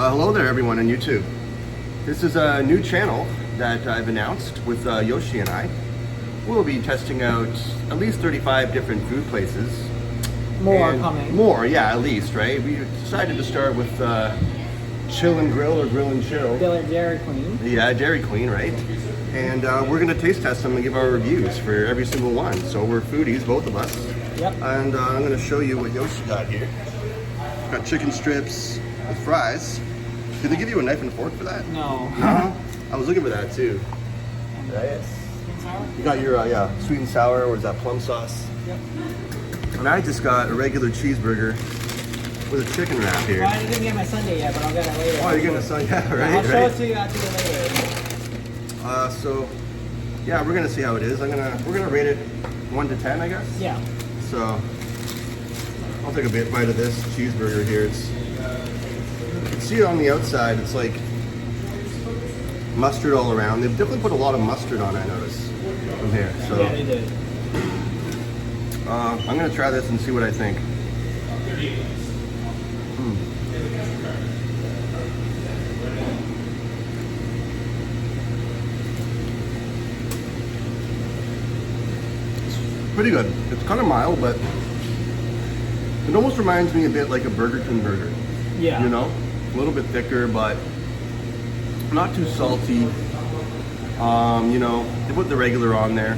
Hello there everyone on YouTube. This is a new channel that I've announced with Yoshi and I. We'll be testing out at least 35 different food places. More coming. More, yeah, at least, right? We decided to start with Chill and Grill or Grill and Chill. Dairy Queen. Yeah, Dairy Queen, right? And we're gonna taste test them and give our reviews for every single one. So we're foodies, both of us. Yep. And I'm gonna show you what Yoshi got here. Got chicken strips with fries. Did they give you a knife and fork for that? No. No? I was looking for that too. Right? Sweet and sour? You got your sweet and sour, or is that plum sauce? Yep. And I just got a regular cheeseburger with a chicken wrap here. Well, I didn't get my sundae yet, but I'll get it later. Oh, you're gonna say, yeah, right? I'll show right. it to you after later. So yeah, we're gonna see how it is. We're gonna rate it 1 to 10, I guess. Yeah. So I'll take a bite of this cheeseburger here. You can see it on the outside. It's like mustard all around. They've definitely put a lot of mustard on it, I noticed from here. So Yeah, they did. I'm gonna try this and see what I think. Pretty good. It's kind of mild, but it almost reminds me a bit like a Burger King burger. Yeah. You know, a little bit thicker, but not too salty. You know, they put the regular on there.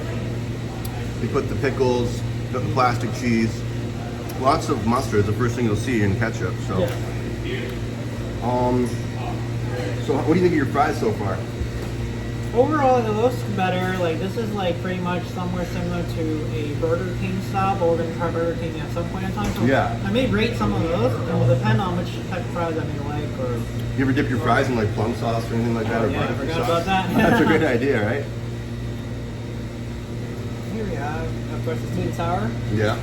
They put the pickles, the plastic cheese, lots of mustard. The first thing you'll see in ketchup. So, Yeah. So what do you think of your fries so far? Overall, it looks better. Like, this is like pretty much somewhere similar to a Burger King style, but we're going to try Burger King at some point in time. So Yeah. I may rate some of those, and it will depend on which type of fries I may like. Or You ever dip your fries in like plum sauce or anything like that? Or yeah, I barbecue forgot sauce? about that. That's a good idea, right? Here we have, of course, the sweet and sour. Yeah.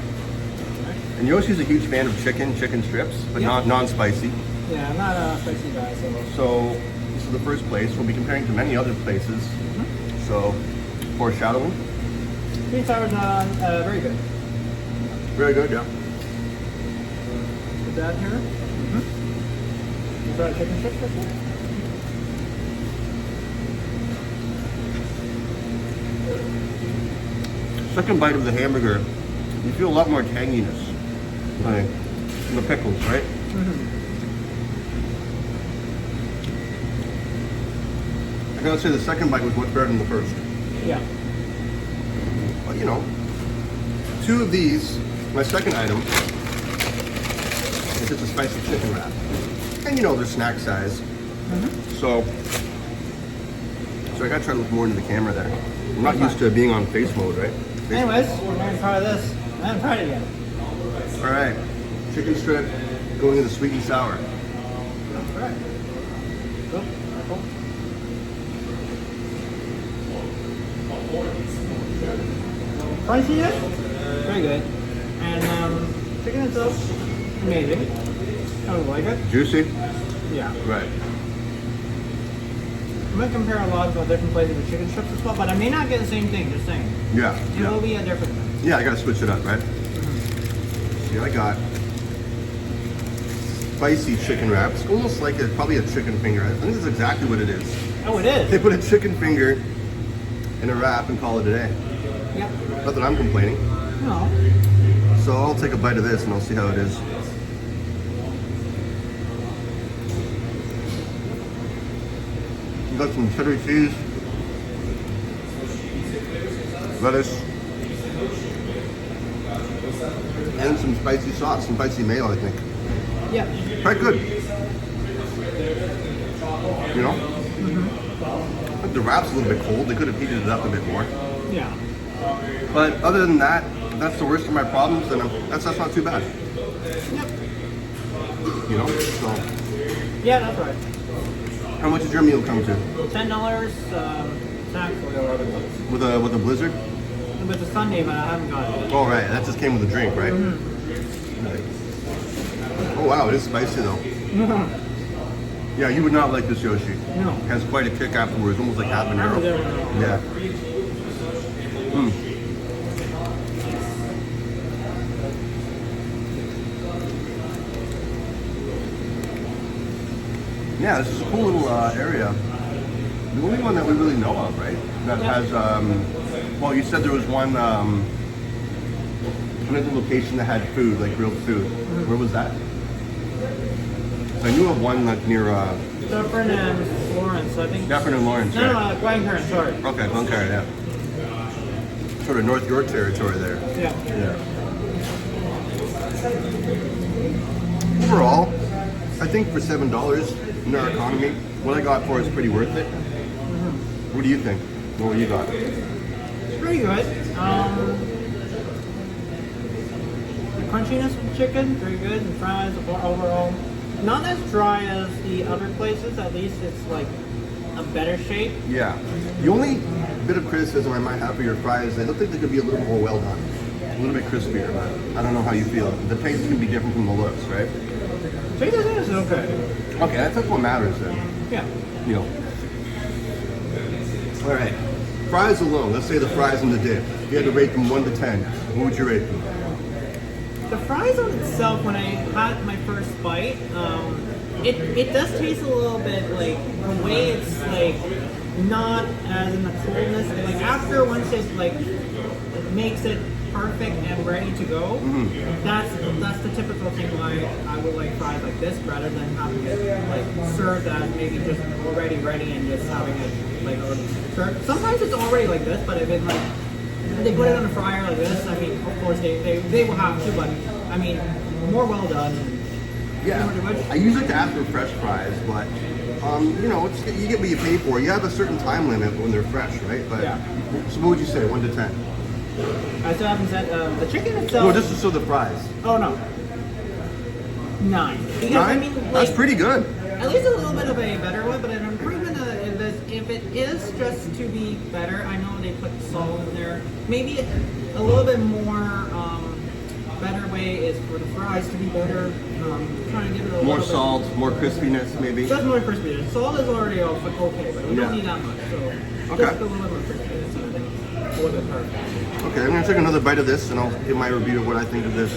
And Yoshi's a huge fan of chicken strips, but Yeah. non-spicy. Yeah, I'm not a spicy guy, so. So this is the first place. We'll be comparing to many other places. So foreshadowing. Sweet and sour's very good. Very good, yeah. Put that here. You try chicken strips first? Second bite of the hamburger, you feel a lot more tanginess. Like in the pickles, right? I gotta say the second bite was much better than the first. Yeah. But you know, two of these, my second item, is just a spicy chicken wrap. And you know they're snack size. So I gotta try to look more into the camera there. I'm not used to being on face mode, right? Anyways, we're going to try this. I haven't tried it yet. All right, chicken strip going into sweet and sour. That's correct. Cool. Cool. Spiciness, very good. And chicken itself, amazing. I would like it. Juicy? Yeah. Right. I'm going to compare a lot of different places with chicken strips as well, but I may not get the same thing, just saying. Yeah. It will be a different thing. Yeah, I gotta switch it up, right? See, I got spicy chicken wraps, almost like probably a chicken finger. I think this is exactly what it is. Oh, it is? They put a chicken finger in a wrap and call it a day. Yep. Not that I'm complaining. No. So I'll take a bite of this and I'll see how it is. You got some cheddar cheese, lettuce, and some spicy sauce, some spicy mayo, I think. Yep. Quite good. You know? I think the wrap's a little bit cold. They could have heated it up a bit more. Yeah. But other than that, if that's the worst of my problems, then that's not too bad. Yep. You know? So, Yeah, that's right. how much did your meal come to? $10, snack for $11. With a blizzard? With the sundae, but I haven't got it. Oh right, that just came with a drink, right? Right. Oh wow, it is spicy though. Yeah, you would not like this Yoshi. No. It has quite a kick afterwards, almost like habanero. Yeah. Yeah, this is a cool little area. The only one that we really know of, right? That has, well, you said there was one, another location that had food, like grilled food. Where was that? I knew of one like near, Dufferin and Lawrence, I think. Dufferin and Lawrence, No, right? no, Glencairn, sorry. Okay, Glencairn, yeah. Sort of North York territory there. Yeah. Yeah. Overall, I think for $7 in our economy, what I got for it is pretty worth it. What do you think? What you got? It's pretty good. The crunchiness of the chicken, very good. And fries overall, not as dry as the other places. At least it's like a better shape. Yeah. The only bit of criticism I might have for your fries, they look like they could be a little more well done. A little bit crispier, but I don't know how you feel. The taste can be different from the looks, right? Taste is okay. Okay, that's what matters then. Yeah. You know. All right. Fries alone. Let's say the fries and the dip. You had to rate them 1 to 10. What would you rate them? The fries on itself, when I had my first bite, it does taste a little bit like the way it's like not as in the coolness. Like after once it like makes it perfect and ready to go, that's the typical thing why I would like fries like this rather than having it like served as maybe just already ready and just having it like served. Sometimes it's already like this, but if it like they put it on a fryer like this, I mean, of course they will have to, but I mean, more well done. Yeah, I usually like to ask for fresh fries, but you know, you get what you pay for. You have a certain time limit when they're fresh, right? But Yeah. So what would you say, 1 to 10? I still haven't said the chicken itself. Well, just to show the fries. Oh no, 9. Because 9? I mean, like, That's pretty good. At least a little bit of a better one, but an improvement in this, if it is just to be better, I know they put salt in there. Maybe a little bit more better way is for the fries to be better. Trying to give it a More little salt, more crispiness, maybe. Just more crispy. Salt is already okay, but we don't need that much. So Okay. just a little bit more crispiness, and I think a little bit perfect. Okay, I'm gonna take another bite of this, and I'll give my review of what I think of this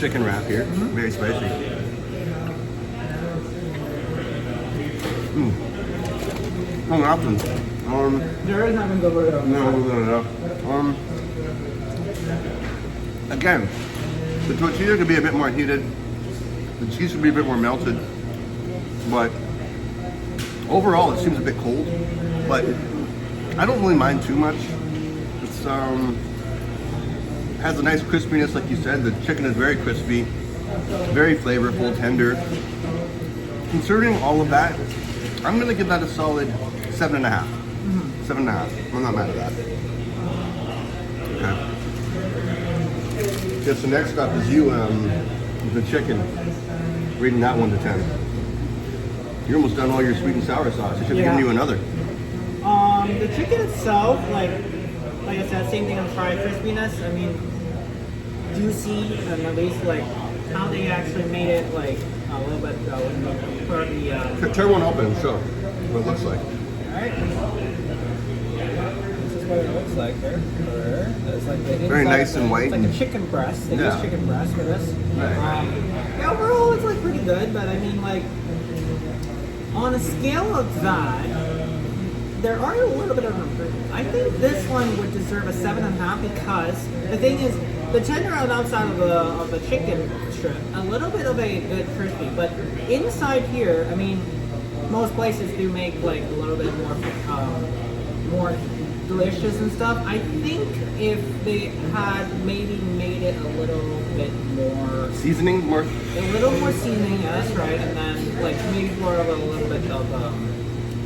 chicken wrap here. Very spicy. Oh, nothing. There is nothing to worry about. No. Again, the tortilla could be a bit more heated. The cheese could be a bit more melted. But overall, it seems a bit cold. But I don't really mind too much. It's has a nice crispiness, like you said. The chicken is very crispy, very flavorful, tender. Considering all of that, I'm gonna give that a solid 7.5. 7.5. I'm not mad at that. Okay. Yes, the next up is you, the chicken. Rating that 1 to 10. You're almost done all your sweet and sour sauce. I should have given you another. The chicken itself, like I said, same thing on fried crispiness. I mean, juicy, and at least like how they actually made it like a little bit for the. Tear one open and show what it looks like. Alright. This is what it looks like here. It's like the Very inside nice and white. It's like a chicken breast. They use chicken breast for this. Right. Yeah, overall it's like pretty good, but I mean like on a scale of that, there are a little bit of improvement. I think this one would deserve a 7.5 because the thing is, the tender on the outside of the chicken strip, a little bit of a good crispy, but inside here, I mean, most places do make like a little bit more delicious and stuff. I think if they had maybe made it a little bit more Seasoning more. a little more seasoning, yeah, that's right, and then like maybe more of a little bit of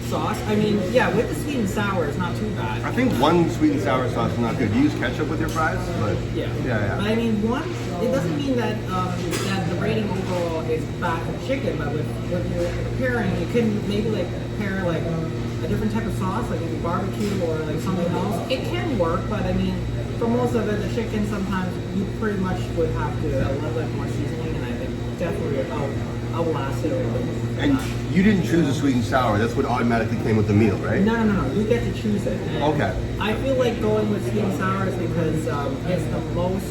sauce. I mean, yeah, with the sweet and sour, it's not too bad. I think one sweet and sour sauce is not good. You use ketchup with your fries, but Yeah. But I mean, it doesn't mean that that the rating overall is bad for chicken, but with your pairing, you can maybe like pair like a different type of sauce, like maybe barbecue or like something else. It can work, but I mean, for most of it, the chicken sometimes you pretty much would have to a little bit more seasoning, and I think definitely I'll last it a little bit. And you didn't choose a sweet and sour. That's what automatically came with the meal, right? No. You get to choose it. And Okay. I feel like going with sweet and sour is because it's the most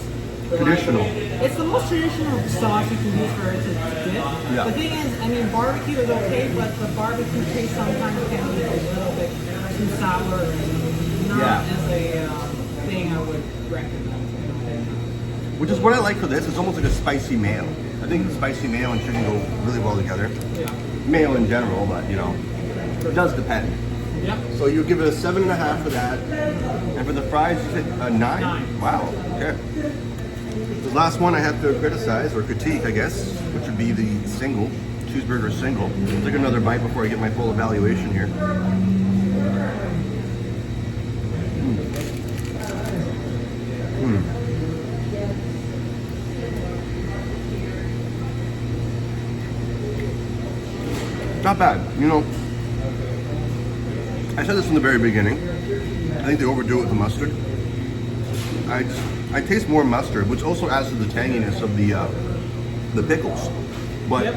Traditional. It's the most traditional sauce you can use for it to dip. Yeah. The thing is, I mean, barbecue is okay, but the barbecue taste sometimes can be a little bit too sour and not Yeah. as a thing I would recommend. Which is what I like for this. It's almost like a spicy mayo. I think spicy mayo and chicken go really well together. Yeah. Mayo in general, but you know, it does depend. Yep. So you give it a 7.5 for that, and for the fries, you said a 9? 9. Wow. Okay. The last one I have to criticize or critique, I guess, which would be the single cheeseburger single. I'll take another bite before I get my full evaluation here. Not bad. You know, I said this from the very beginning. I think they overdo it with the mustard. I taste more mustard, which also adds to the tanginess of the pickles. But Yep.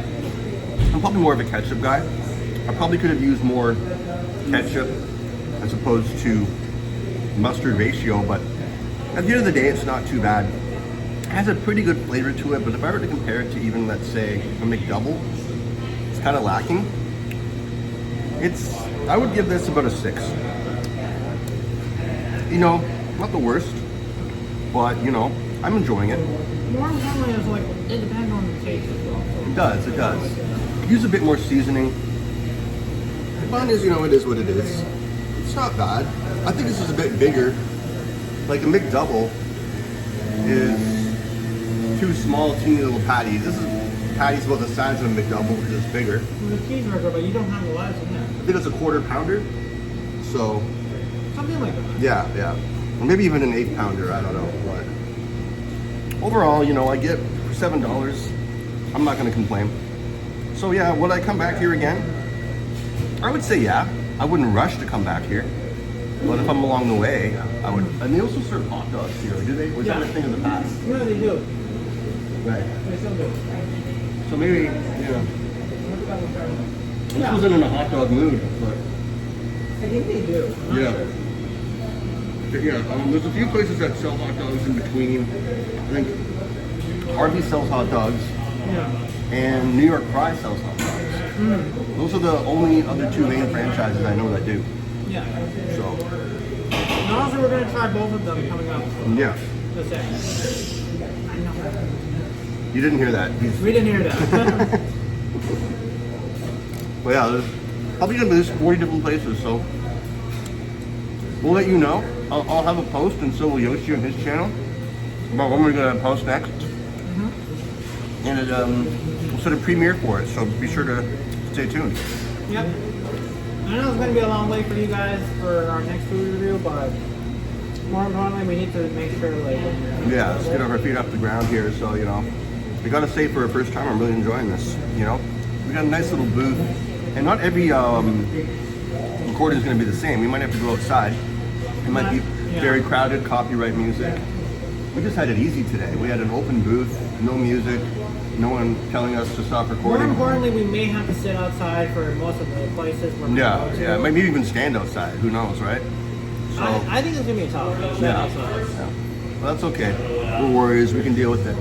I'm probably more of a ketchup guy. I probably could have used more ketchup as opposed to mustard ratio, but at the end of the day, it's not too bad. It has a pretty good flavor to it, but if I were to compare it to even, let's say, a McDouble, it's kind of lacking. I would give this about a 6. You know, not the worst, but you know, I'm enjoying it. More importantly, it's like it depends on the taste as well. It does. Use a bit more seasoning. The fun is, you know, it is what it is. It's not bad. I think this is a bit bigger. Like a McDouble is 2 small, teeny little patties. This is patties about the size of a McDouble, which is bigger. It's a cheeseburger, but you don't have the lettuce in there. I think it's a 1/4 pounder. So, Something like that. yeah. Or maybe even an 8 pounder, I don't know. But overall, you know, I get $7. I'm not going to complain. So yeah, would I come back here again? I would say yeah. I wouldn't rush to come back here. But if I'm along the way, I would. And they also serve hot dogs here, do they? Was that a thing in the past? No, they do. Right. They still do. So maybe, yeah. This wasn't in a hot dog mood, but I think they do. I'm not yeah. sure. Yeah, there's a few places that sell hot dogs in between. I think Harvey sells hot dogs, Yeah. and New York Fry sells hot dogs. Those are the only other 2 main franchises I know that do. Yeah. So, And also, we're going to try both of them coming up. yeah. The same. I know. You didn't hear that. We didn't hear that. But yeah, there's probably gonna be this 40 different places, so we'll let you know. I'll have a post, and so will Yoshi on his channel, about when we're gonna post next. And we'll set a premiere for it, so be sure to stay tuned. Yep. I know it's going to be a long wait for you guys for our next food review, but more importantly, we need to make sure, like, Yeah, let's get our feet off the ground here. So, you know, we gotta say for a first time, I'm really enjoying this. You know, we got a nice little booth, and not every recording is gonna be the same. We might have to go outside. It might be very crowded, copyright music. We just had it easy today. We had an open booth, no music, no one telling us to stop more recording. importantly, we may have to sit outside for most of the places we're going to go to. Yeah, maybe even stand outside. Who knows, right? So, I think it's going to be tough. yeah. Well, that's okay. We're warriors. We can deal with it.